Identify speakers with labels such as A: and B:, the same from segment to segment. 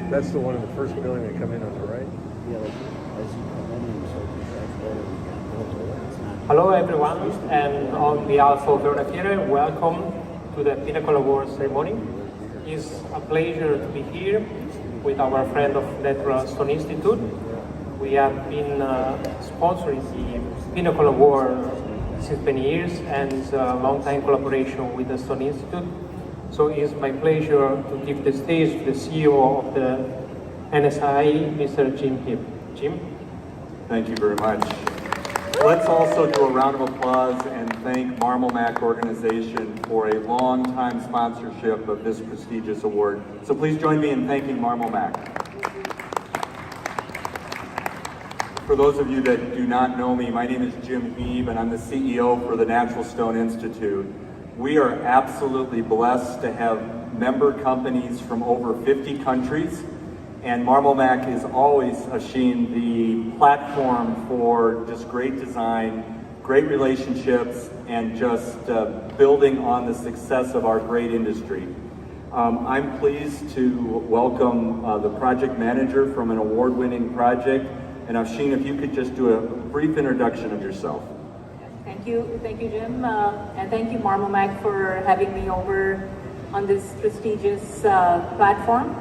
A: That's the one in the first building that come in on the right.
B: Yeah, like as you come in and so that's better. It's not.
C: Hello everyone, and on behalf of Utopia, welcome to the Pinnacle Awards ceremony. It's a pleasure to be here with our friend of Natural Stone Institute. We have been sponsoring the Pinnacle Award since many years, and it's a long-time collaboration with the Stone Institute. So it's my pleasure to give the stage to the CEO of the NSI, Mr. Jim Hibb. Jim?
D: Thank you very much. Let's also do a round of applause and thank MARMOMAC organization for a long-time sponsorship of this prestigious award. So please join me in thanking MARMOMAC. For those of you that do not know me, my name is Jim Hibb, and I'm the CEO for the Natural Stone Institute. We are absolutely blessed to have member companies from over 50 countries, and MARMOMAC is always, Asfheen, the platform for just great design, great relationships, and just building on the success of our great industry. I'm pleased to welcome the project manager from an award-winning project. And Asfheen, if you could just do a brief introduction of yourself.
E: Thank you, Jim, and thank you, MARMOMAC, for having me over on this prestigious platform.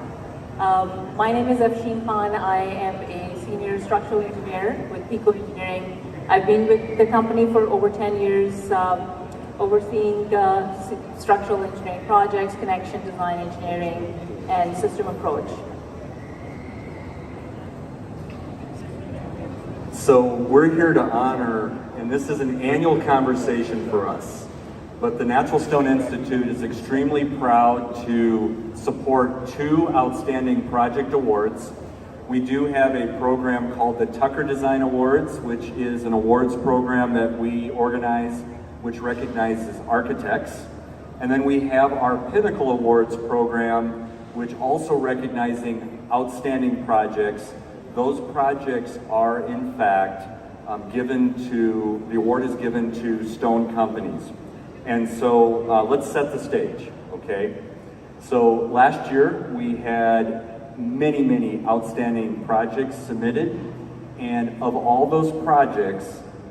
E: My name is Asfheen Khan. I am a senior structural engineer with Pico Engineering. I've been with the company for over 10 years, overseeing structural engineering projects, connection design engineering, and system approach.
D: So we're here to honor, and this is an annual conversation for us, but the Natural Stone Institute is extremely proud to support 2 outstanding project awards. We do have a program called the Tucker Design Awards, which is an awards program that we organize, which recognizes architects. And then we have our Pinnacle Awards program, which also recognizing outstanding projects. Those projects are, in fact, the award is given to stone companies. And so let's set the stage, okay? So last year we had many outstanding projects submitted, and of all those projects,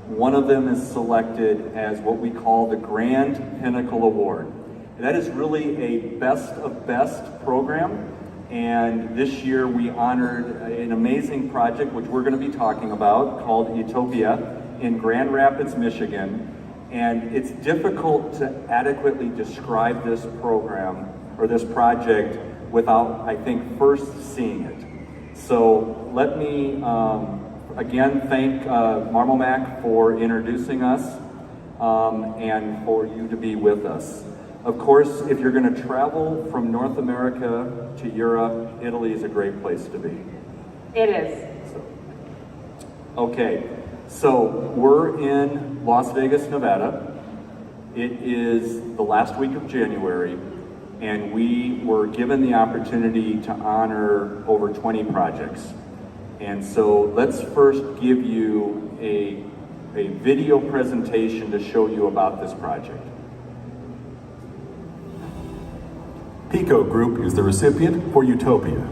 D: one of them is selected as what we call the Grande Pinnacle Award. And that is really a best of best program. And this year we honored an amazing project, which we're going to be talking about, called Utopia in Grand Rapids, Michigan. And it's difficult to adequately describe this program or this project without, I think, first seeing it. So let me again thank MARMOMAC for introducing us and for you to be with us. Of course, if you're going to travel from North America to Europe, Italy is a great place to be.
E: It is.
D: Okay, so we're in Las Vegas, Nevada. It is the last week of January, and we were given the opportunity to honor over 20 projects. And so let's first give you a video presentation to show you about this project.
F: Pico Group is the recipient for Utopia.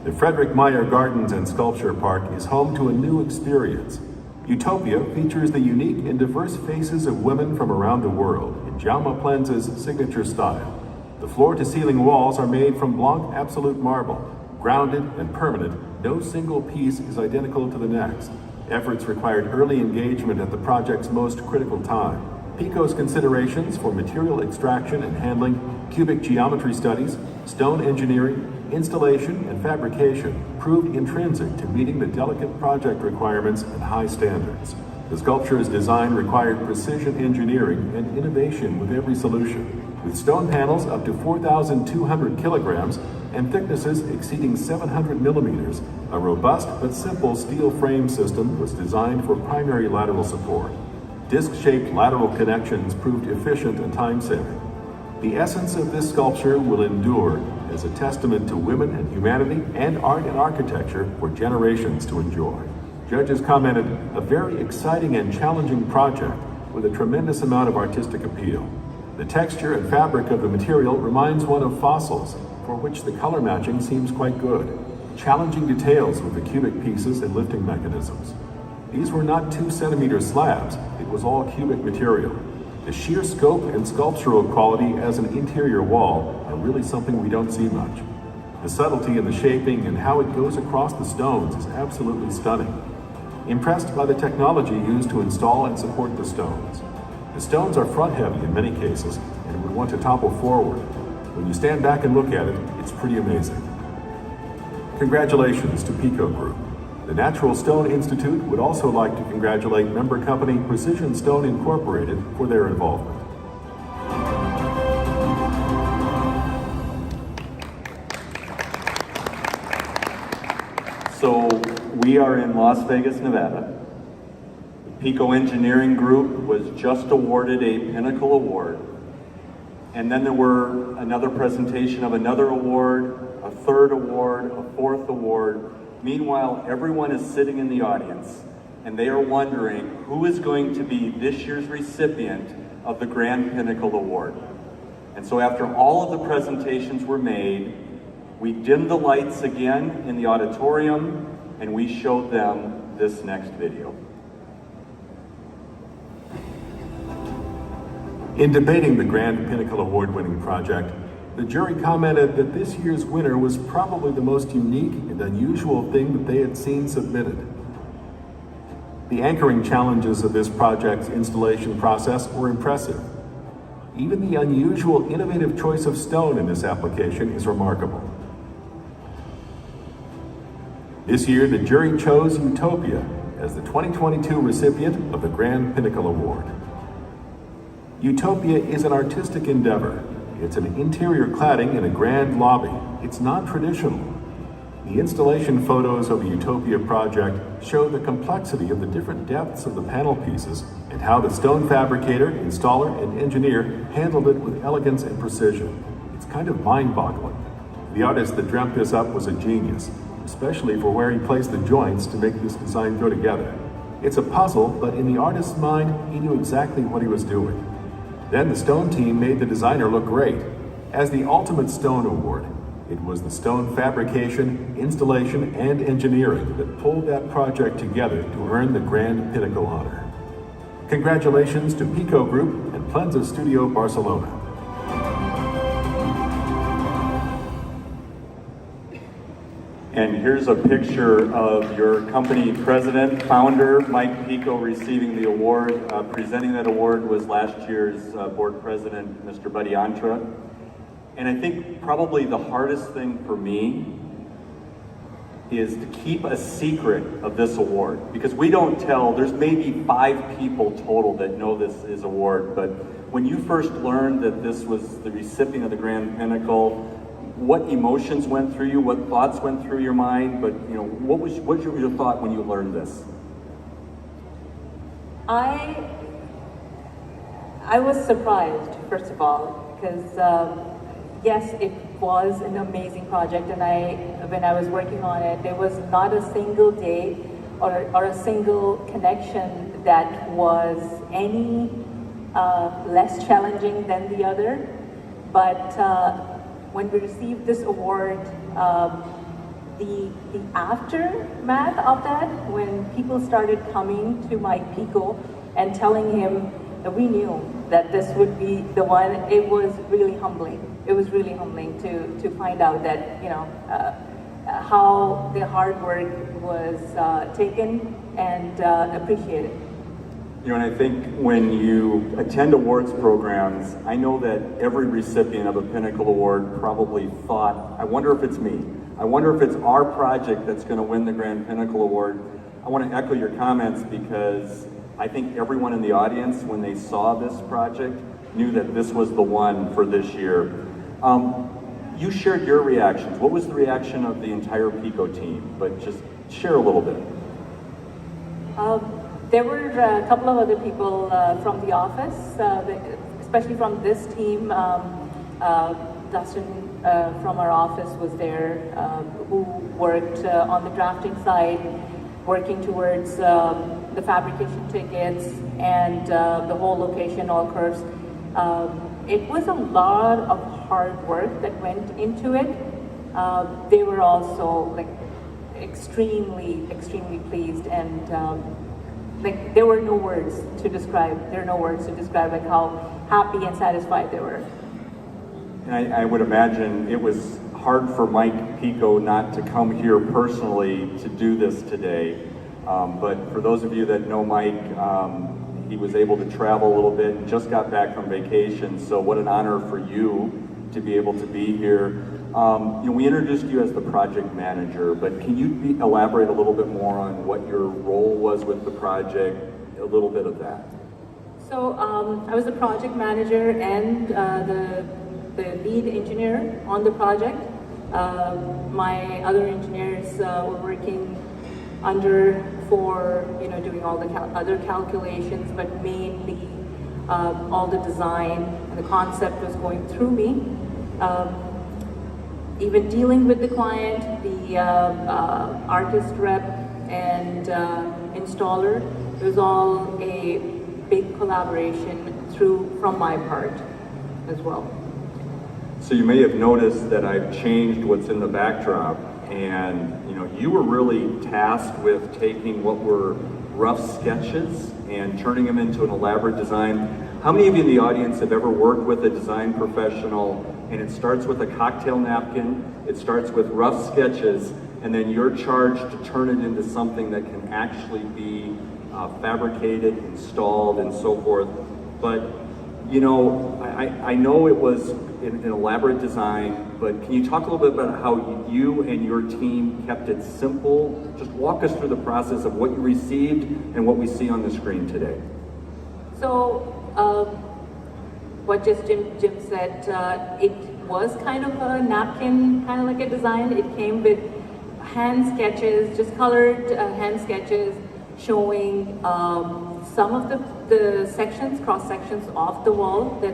F: The Frederick Meyer Gardens and Sculpture Park is home to a new experience. Utopia features the unique and diverse faces of women from around the world in Jaume Plenza's signature style. The floor-to-ceiling walls are made from Blanc Absolute marble. Grounded and permanent, no single piece is identical to the next. Efforts required early engagement at the project's most critical time. Pico's considerations for material extraction and handling, cubic geometry studies, stone engineering, installation, and fabrication proved intrinsic to meeting the delicate project requirements and high standards. The sculpture's design required precision engineering and innovation with every solution. With stone panels up to 4,200 kilograms and thicknesses exceeding 700 millimeters, a robust but simple steel frame system was designed for primary lateral support. Disc-shaped lateral connections proved efficient and time-saving. The essence of this sculpture will endure as a testament to women and humanity and art and architecture for generations to enjoy. Judges commented, a very exciting and challenging project with a tremendous amount of artistic appeal. The texture and fabric of the material reminds one of fossils, for which the color matching seems quite good. Challenging details with the cubic pieces and lifting mechanisms. These were not 2-centimeter slabs, it was all cubic material. The sheer scope and sculptural quality as an interior wall are really something we don't see much. The subtlety in the shaping and how it goes across the stones is absolutely stunning. Impressed by the technology used to install and support the stones. The stones are front heavy in many cases and would want to topple forward. When you stand back and look at it, it's pretty amazing. Congratulations to Pico Group. The Natural Stone Institute would also like to congratulate member company Precision Stone Incorporated for their involvement.
D: So we are in Las Vegas, Nevada. Pico Engineering Group was just awarded a Pinnacle Award. And then there were another presentation of another award, a third award, a fourth award. Meanwhile, everyone is sitting in the audience and they are wondering who is going to be this year's recipient of the Grande Pinnacle Award. And so after all of the presentations were made, we dimmed the lights again in the auditorium and we showed them this next video.
F: In debating the Grande Pinnacle Award-winning project, the jury commented that this year's winner was probably the most unique and unusual thing that they had seen submitted. The anchoring challenges of this project's installation process were impressive. Even the unusual, innovative choice of stone in this application is remarkable. This year, the jury chose Utopia as the 2022 recipient of the Grande Pinnacle Award. Utopia is an artistic endeavor. It's an interior cladding in a grand lobby. It's non-traditional. The installation photos of the Utopia project show the complexity of the different depths of the panel pieces and how the stone fabricator, installer, and engineer handled it with elegance and precision. It's kind of mind-boggling. The artist that dreamt this up was a genius, especially for where he placed the joints to make this design go together. It's a puzzle, but in the artist's mind, he knew exactly what he was doing. Then the stone team made the designer look great. As the Ultimate Stone Award, it was the stone fabrication, installation, and engineering that pulled that project together to earn the Grande Pinnacle honor. Congratulations to Pico Group and Plenza Studio Barcelona.
D: And here's a picture of your company president, founder, Mike Pico, receiving the award. Presenting that award was last year's board president, Mr. Buddy Antra. And I think probably the hardest thing for me is to keep a secret of this award, because we don't tell, there's maybe 5 people total that know this is award, but when you first learned that this was the recipient of the Grande Pinnacle, what emotions went through you, what thoughts went through your mind, but you know, what was your thought when you learned this?
E: I was surprised, first of all, because yes, it was an amazing project, and when I was working on it, there was not a single day or a single connection that was any less challenging than the other. But when we received this award, the aftermath of that, when people started coming to Mike Pico and telling him that we knew that this would be the one, it was really humbling. It was really humbling to find out that, you know, how the hard work was taken and appreciated.
D: You know, and I think when you attend awards programs, I know that every recipient of a Pinnacle Award probably thought, I wonder if it's me. I wonder if it's our project that's going to win the Grande Pinnacle Award. I want to echo your comments because I think everyone in the audience, when they saw this project, knew that this was the one for this year. You shared your reactions. What was the reaction of the entire Pico team? But just share a little bit.
E: There were a couple of other people from the office, especially from this team. Dustin from our office was there, who worked on the drafting side, working towards the fabrication tickets and the whole location, all curves. It was a lot of hard work that went into it. They were also like extremely pleased, and like there were no words to describe. There are no words to describe like how happy and satisfied they were.
D: And I would imagine it was hard for Mike Pico not to come here personally to do this today. But for those of you that know Mike, he was able to travel a little bit and just got back from vacation. So what an honor for you to be able to be here. We introduced you as the project manager, but can you elaborate a little bit more on what your role was with the project, a little bit of that?
E: So I was the project manager and the lead engineer on the project. My other engineers were working under for doing all the other calculations, but mainly all the design and the concept was going through me. Even dealing with the client, the artist rep and installer, it was all a big collaboration from my part as well.
D: So you may have noticed that I've changed what's in the backdrop, and you were really tasked with taking what were rough sketches and turning them into an elaborate design. How many of you in the audience have ever worked with a design professional and it starts with a cocktail napkin, it starts with rough sketches, and then you're charged to turn it into something that can actually be fabricated, installed, and so forth? But I know it was an elaborate design, but can you talk a little bit about how you and your team kept it simple? Just walk us through the process of what you received and what we see on the screen today.
E: So, what just Jim said, it was kind of a napkin, kind of like a design. It came with hand sketches, just colored hand sketches, showing some of the sections, cross sections of the wall that,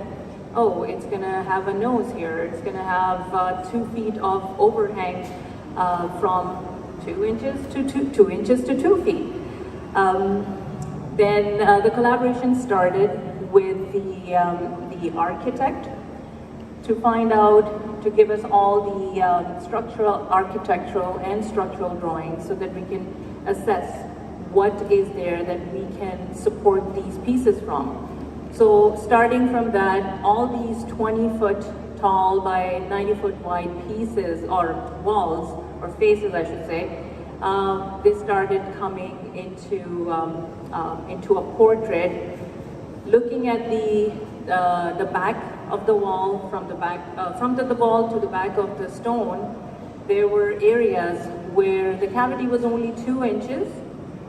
E: oh, it's gonna have a nose here, it's gonna have 2 feet of overhang from 2 inches to 2 inches to 2 feet. Then the collaboration started with the architect to find out, to give us all the structural, architectural, and structural drawings so that we can assess what is there that we can support these pieces from. So starting from that, all these 20-foot tall by 90-foot wide pieces, or walls, or faces I should say, they started coming into a portrait, looking at the back of the wall, from the wall to the back of the stone. There were areas where the cavity was only 2 inches,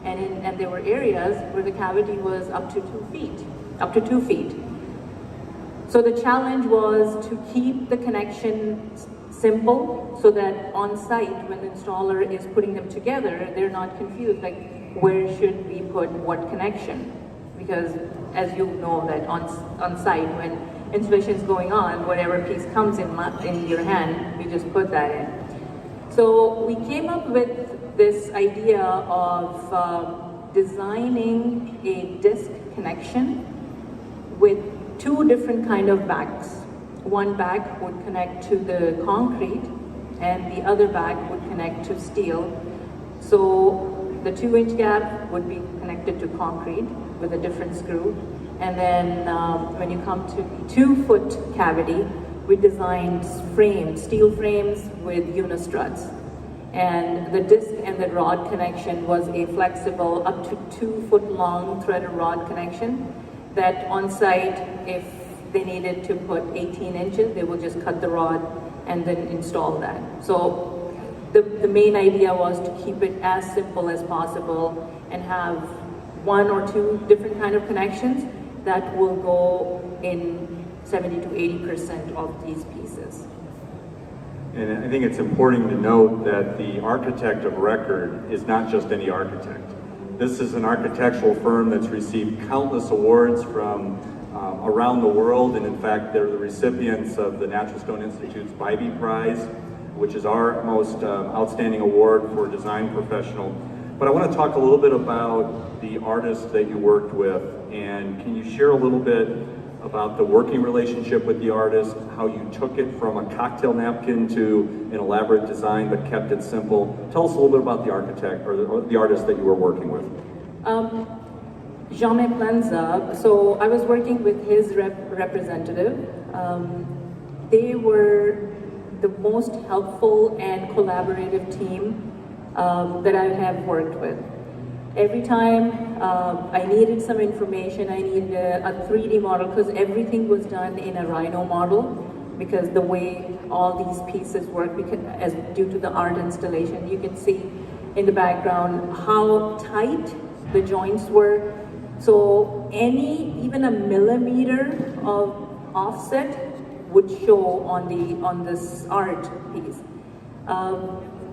E: and there were areas where the cavity was up to 2 feet. So the challenge was to keep the connection simple so that on site, when the installer is putting them together, they're not confused, like where should we put what connection? Because as you know that on site, when installation is going on, whatever piece comes in your hand, you just put that in. So we came up with this idea of designing a disc connection with 2 different kind of backs. One back would connect to the concrete and the other back would connect to steel. So the 2-inch gap would be connected to concrete with a different screw. And then when you come to the 2-foot cavity, we designed frames, steel frames with unistruts. And the disc and the rod connection was a flexible, up to 2-foot long threaded rod connection that on site, if they needed to put 18 inches, they would just cut the rod and then install that. So the main idea was to keep it as simple as possible and have 1 or 2 different kind of connections that will go in 70 to 80% of these pieces.
D: And I think it's important to note that the architect of record is not just any architect. This is an architectural firm that's received countless awards from around the world, and in fact, they're the recipients of the Natural Stone Institute's Bybee Prize, which is our most outstanding award for design professional. But I want to talk a little bit about the artists that you worked with, and can you share a little bit about the working relationship with the artist, how you took it from a cocktail napkin to an elaborate design but kept it simple. Tell us a little bit about the architect or the artist that you were working with.
E: Jean Planza, so I was working with his representative. They were the most helpful and collaborative team that I have worked with. Every time I needed some information, I needed a 3D model, because everything was done in a Rhino model, because the way all these pieces work, because due to the art installation, you can see in the background how tight the joints were. So even a millimeter of offset would show on this art piece.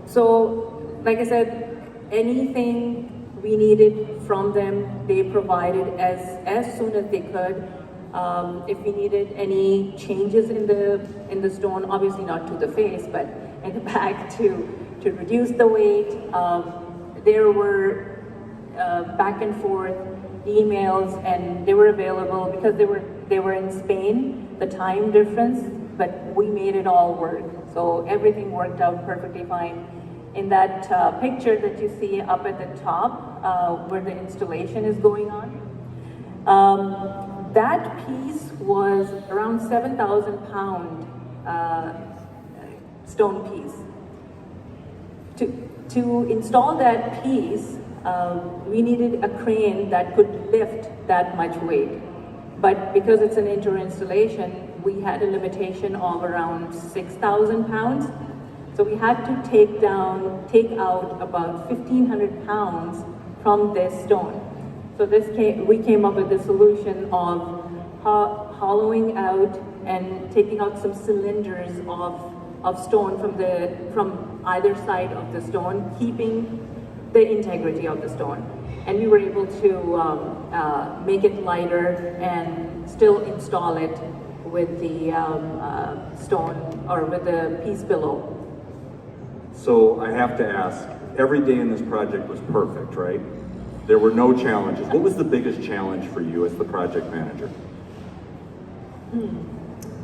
E: So, like I said, anything we needed from them, they provided as soon as they could. If we needed any changes in the stone, obviously not to the face, but in the back to reduce the weight. There were back and forth emails, and they were available because they were in Spain, the time difference, but we made it all work. So everything worked out perfectly fine. In that picture that you see up at the top, where the installation is going on, that piece was around 7,000 pound stone piece. To install that piece, we needed a crane that could lift that much weight. But because it's an indoor installation, we had a limitation of around 6,000 pounds. So we had to take out about 1,500 pounds from this stone. So we came up with the solution of hollowing out and taking out some cylinders of stone from either side of the stone, keeping the integrity of the stone. And we were able to make it lighter and still install it with the stone or with the piece below.
D: So I have to ask, every day in this project was perfect, right? There were no challenges. What was the biggest challenge for you as the project manager?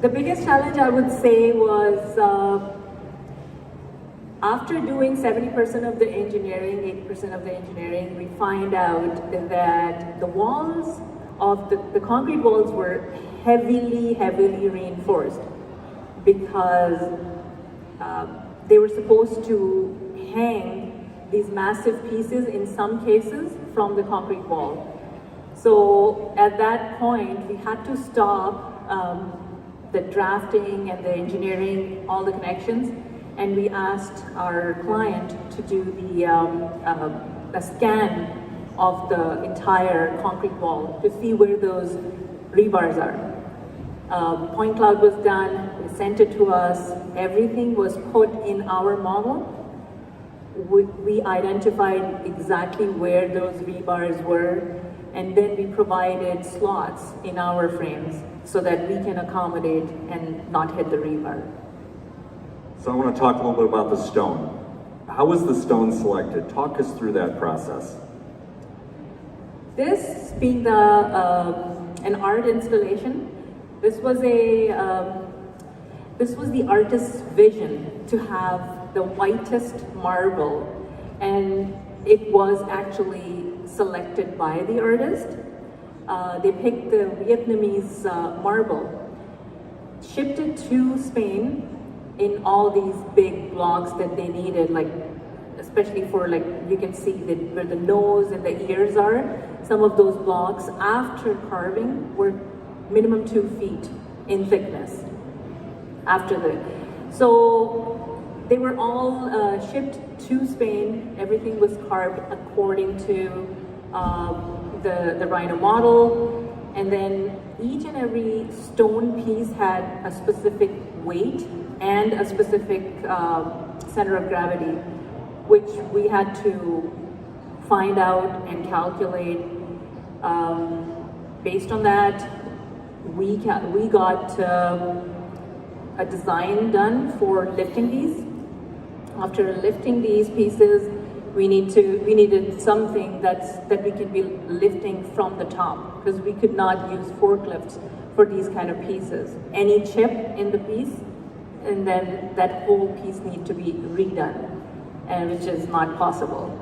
E: The biggest challenge, I would say, was after doing 70% of the engineering, 80% of the engineering, we find out that the walls of the concrete walls were heavily reinforced, because they were supposed to hang these massive pieces, in some cases, from the concrete wall. So at that point, we had to stop the drafting and the engineering, all the connections, and we asked our client to do a scan of the entire concrete wall to see where those rebars are. Point cloud was done, they sent it to us, everything was put in our model. We identified exactly where those rebars were, and then we provided slots in our frames so that we can accommodate and not hit the rebar.
D: So I want to talk a little bit about the stone. How was the stone selected? Talk us through that process.
E: This being an art installation, this was the artist's vision to have the whitest marble, and it was actually selected by the artist. They picked the Vietnamese marble, shipped it to Spain in all these big blocks that they needed, like especially for, like, you can see that where the nose and the ears are. Some of those blocks, after carving, were minimum 2 feet in thickness. So they were all shipped to Spain. Everything was carved according to the Rhino model, and then each and every stone piece had a specific weight and a specific center of gravity, which we had to find out and calculate. Based on that, we got a design done for lifting these. After lifting these pieces, we needed something that we could be lifting from the top, because we could not use forklifts for these kind of pieces. Any chip in the piece, and then that whole piece need to be redone, and which is not possible.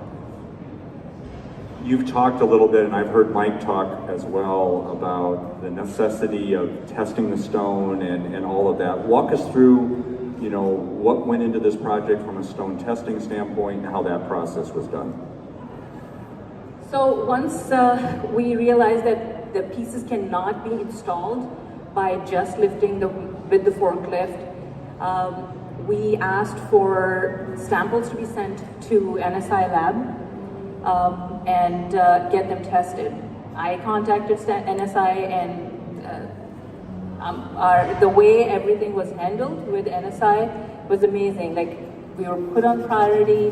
D: You've talked a little bit, and I've heard Mike talk as well, about the necessity of testing the stone and all of that. Walk us through, you know, what went into this project from a stone testing standpoint and how that process was done.
E: So once we realized that the pieces cannot be installed by just lifting with the forklift, we asked for samples to be sent to NSI lab and get them tested. I contacted NSI, and the way everything was handled with NSI was amazing. Like, we were put on priority.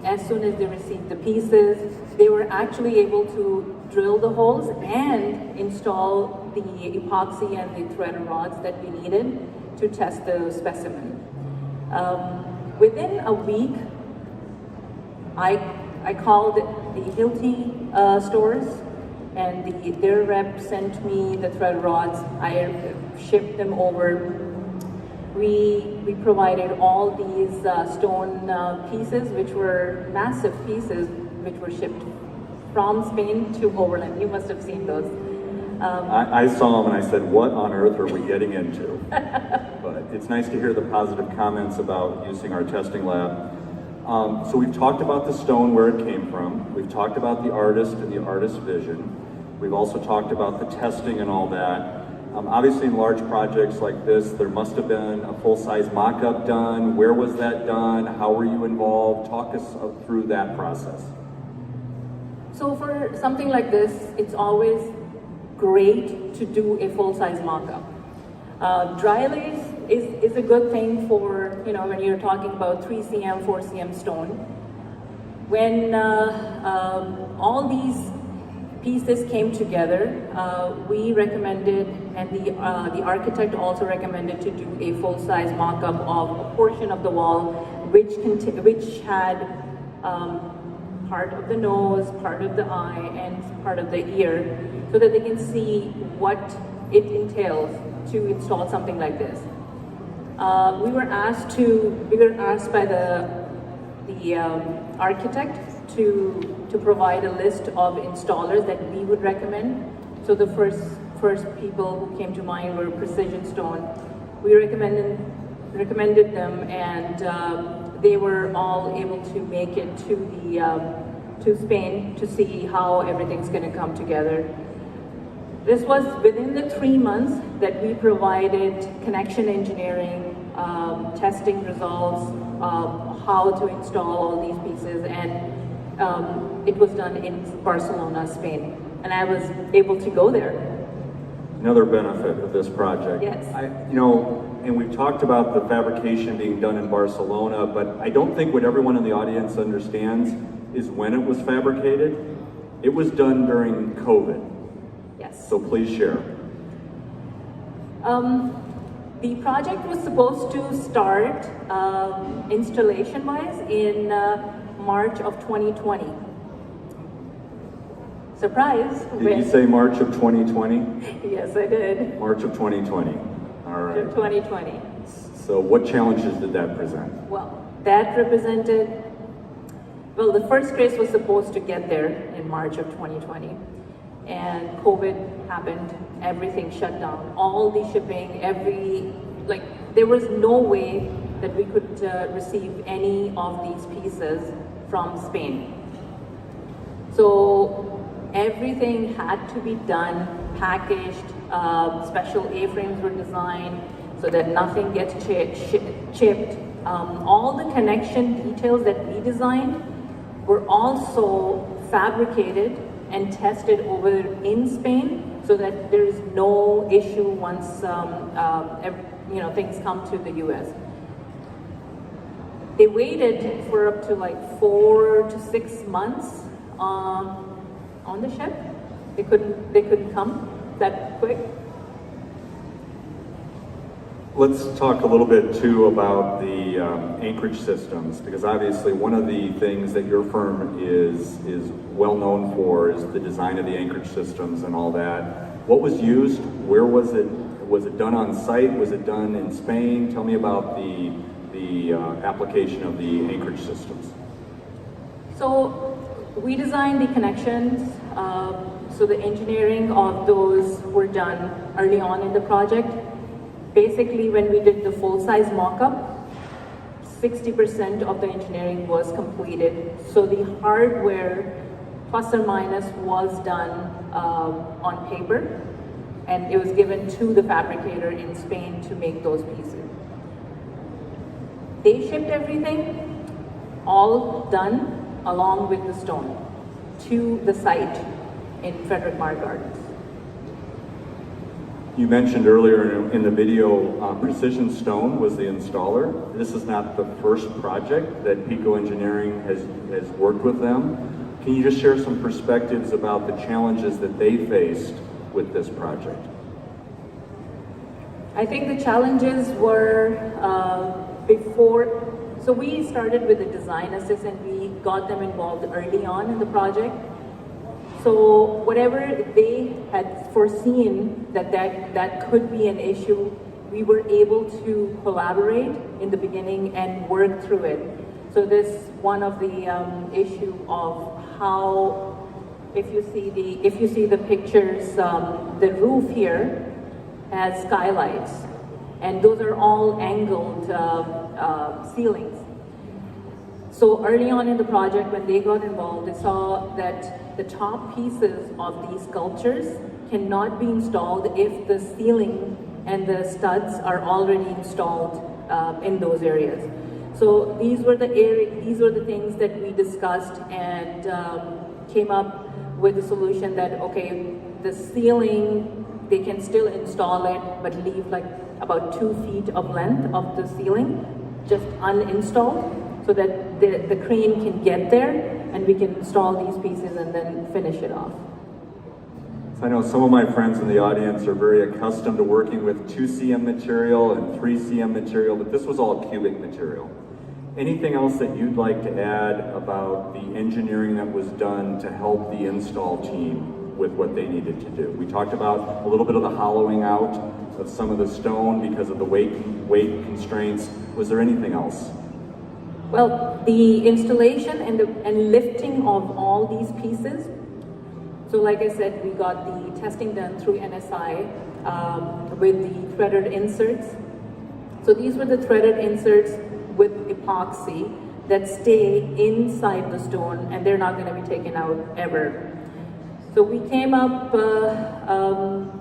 E: As soon as they received the pieces, they were actually able to drill the holes and install the epoxy and the thread rods that we needed to test the specimen. Within a week, I called the Hilti stores, and their rep sent me the thread rods. I shipped them over. We provided all these stone pieces, which were massive pieces, which were shipped from Spain to Overland. You must have seen those.
D: I saw them and I said, what on earth are we getting into? But it's nice to hear the positive comments about using our testing lab. So we've talked about the stone, where it came from. We've talked about the artist and the artist's vision. We've also talked about the testing and all that. Obviously, in large projects like this, there must have been a full-size mock-up done. Where was that done? How were you involved? Talk us through that process.
E: So for something like this, it's always great to do a full-size mock-up. Dry lace is a good thing for, you know, when you're talking about 3 cm, 4 cm stone. When all these pieces came together, we recommended, and the architect also recommended, to do a full-size mock-up of a portion of the wall which had part of the nose, part of the eye, and part of the ear, so that they can see what it entails to install something like this. We were asked by the architect to provide a list of installers that we would recommend. So the first people who came to mind were Precision Stone. We recommended them, and they were all able to make it to Spain to see how everything's going to come together. This was within the 3 months that we provided connection engineering, testing results, how to install all these pieces, and it was done in Barcelona, Spain, and I was able to go there.
D: Another benefit of this project.
E: Yes.
D: And we've talked about the fabrication being done in Barcelona, but I don't think what everyone in the audience understands is when it was fabricated. It was done during COVID.
E: Yes.
D: So please share.
E: The project was supposed to start installation-wise in March of 2020. Surprise!
D: Did you say March of 2020?
E: Yes, I did.
D: March of 2020. All right.
E: 2020.
D: So what challenges did that present?
E: Well, that represented, well, the first race was supposed to get there in March of 2020. And COVID happened, everything shut down, all the shipping, there was no way that we could receive any of these pieces from Spain. So everything had to be done, packaged, special A-frames were designed so that nothing gets chipped. All the connection details that we designed were also fabricated and tested over in Spain, so that there is no issue once things come to the US. They waited for up to 4 to 6 months on the ship. They couldn't come that quick.
D: Let's talk a little bit too about the anchorage systems, because obviously one of the things that your firm is well known for is the design of the anchorage systems and all that. What was used? Where was it? Was it done on site? Was it done in Spain? Tell me about the application of the anchorage systems.
E: So we designed the connections, so the engineering of those were done early on in the project. Basically, when we did the full-size mock-up, 60% of the engineering was completed. So the hardware, plus or minus, was done on paper, and it was given to the fabricator in Spain to make those pieces. They shipped everything, all done, along with the stone, to the site in Frederick Meyer Gardens.
D: You mentioned earlier in the video, Precision Stone was the installer. This is not the first project that Pico Engineering has worked with them. Can you just share some perspectives about the challenges that they faced with this project?
E: I think the challenges were before, so we started with the design assist and we got them involved early on in the project. So whatever they had foreseen that could be an issue, we were able to collaborate in the beginning and work through it. So this one of the issue of how, if you see the pictures, the roof here has skylights, and those are all angled ceilings. So early on in the project, when they got involved, they saw that the top pieces of these sculptures cannot be installed if the ceiling and the studs are already installed in those areas. So these were the things that we discussed and came up with a solution that, okay, the ceiling, they can still install it, but leave like about 2 feet of length of the ceiling just uninstalled, so that the crane can get there and we can install these pieces and then finish it off.
D: I know some of my friends in the audience are very accustomed to working with 2 cm material and 3 cm material, but this was all cubic material. Anything else that you'd like to add about the engineering that was done to help the install team with what they needed to do? We talked about a little bit of the hollowing out of some of the stone because of the weight constraints. Was there anything else?
E: Well, the installation and lifting of all these pieces. So like I said, we got the testing done through NSI with the threaded inserts. So these were the threaded inserts with epoxy that stay inside the stone and they're not going to be taken out ever. So we came up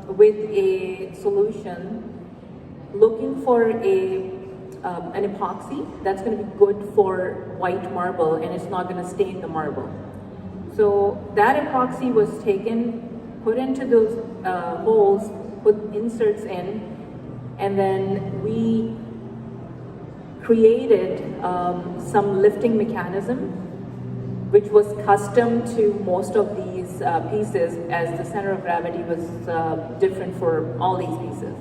E: with a solution looking for an epoxy that's going to be good for white marble and it's not going to stain the marble. So that epoxy was taken, put into those holes, put inserts in, and then we created some lifting mechanism which was custom to most of these pieces, as the center of gravity was different for all these pieces.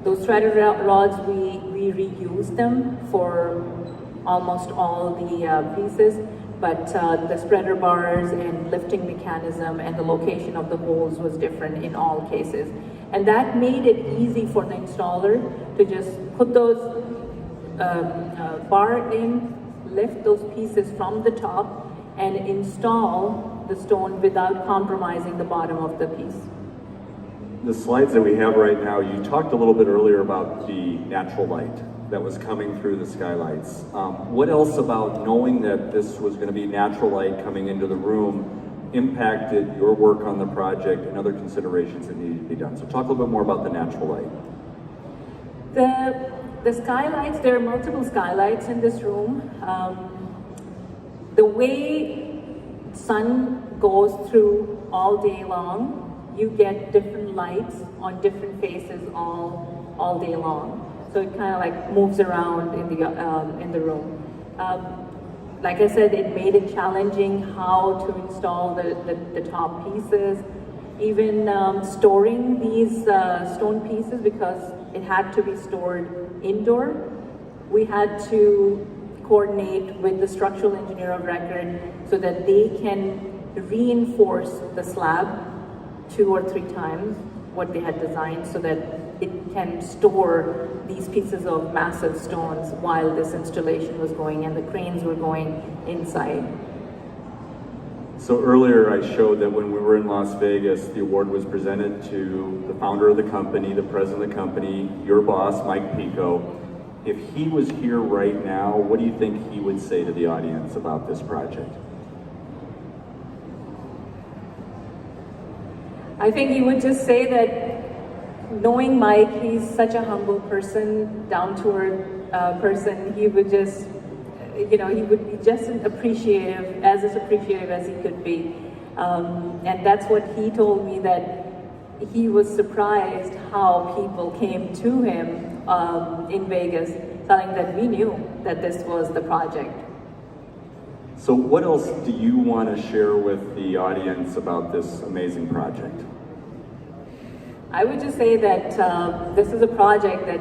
E: Those threaded rods, we reused them for almost all the pieces, but the spreader bars and lifting mechanism and the location of the holes was different in all cases. And that made it easy for the installer to just put those bar in, lift those pieces from the top, and install the stone without compromising the bottom of the piece.
D: The slides that we have right now, you talked a little bit earlier about the natural light that was coming through the skylights. What else about knowing that this was going to be natural light coming into the room impacted your work on the project and other considerations that needed to be done? So talk a little bit more about the natural light.
E: The skylights, there are multiple skylights in this room. The way sun goes through all day long, you get different lights on different faces all day long. So it kind of like moves around in the room. Like I said, it made it challenging how to install the top pieces. Even storing these stone pieces, because it had to be stored indoor, we had to coordinate with the structural engineer of record so that they can reinforce the slab 2 or 3 times what they had designed so that it can store these pieces of massive stones while this installation was going and the cranes were going inside.
D: So earlier I showed that when we were in Las Vegas, the award was presented to the founder of the company, the president of the company, your boss, Mike Pico. If he was here right now, what do you think he would say to the audience about this project?
E: I think he would just say that knowing Mike, he's such a humble person, down-to-earth person, he would just, he would be just as appreciative as he could be. And that's what he told me, that he was surprised how people came to him in Vegas, telling that we knew that this was the project.
D: So what else do you want to share with the audience about this amazing project?
E: I would just say that this is a project that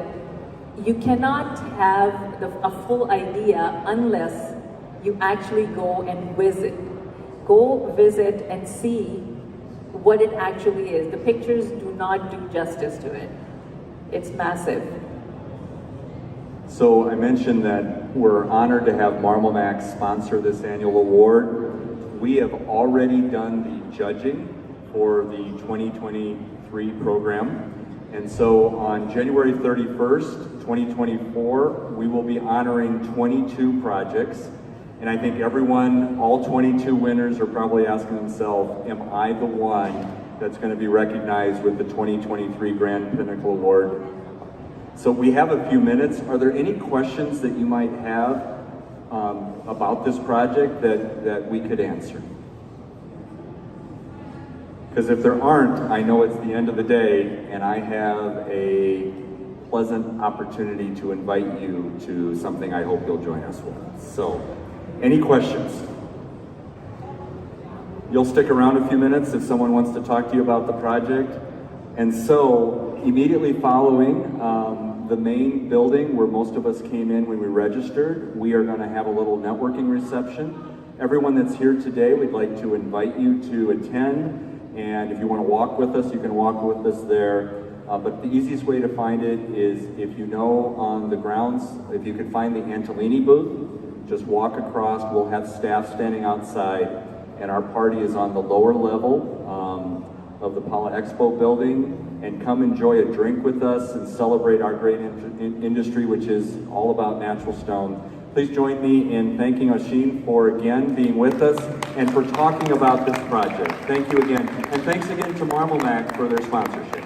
E: you cannot have a full idea unless you actually go and visit. Go visit and see what it actually is. The pictures do not do justice to it. It's massive.
D: So I mentioned that we're honored to have MARMOMAC sponsor this annual award. We have already done the judging for the 2023 program. And so on January 31st, 2024, we will be honoring 22 projects. And I think everyone, all 22 winners are probably asking themselves, am I the one that's going to be recognized with the 2023 Grande Pinnacle Award? So we have a few minutes. Are there any questions that you might have about this project that we could answer? Because if there aren't, I know it's the end of the day and I have a pleasant opportunity to invite you to something I hope you'll join us with. So, any questions? You'll stick around a few minutes if someone wants to talk to you about the project. And so, immediately following the main building where most of us came in when we registered, we are going to have a little networking reception. Everyone that's here today, we'd like to invite you to attend. And if you want to walk with us, you can walk with us there. But the easiest way to find it is if you know on the grounds, if you could find the Antolini booth, just walk across. We'll have staff standing outside. And our party is on the lower level of the Paula Expo building. And come enjoy a drink with us and celebrate our great industry, which is all about natural stone. Please join me in thanking Asfheen for again being with us and for talking about this project. Thank you again. And thanks again to MARMOMAC for their sponsorship.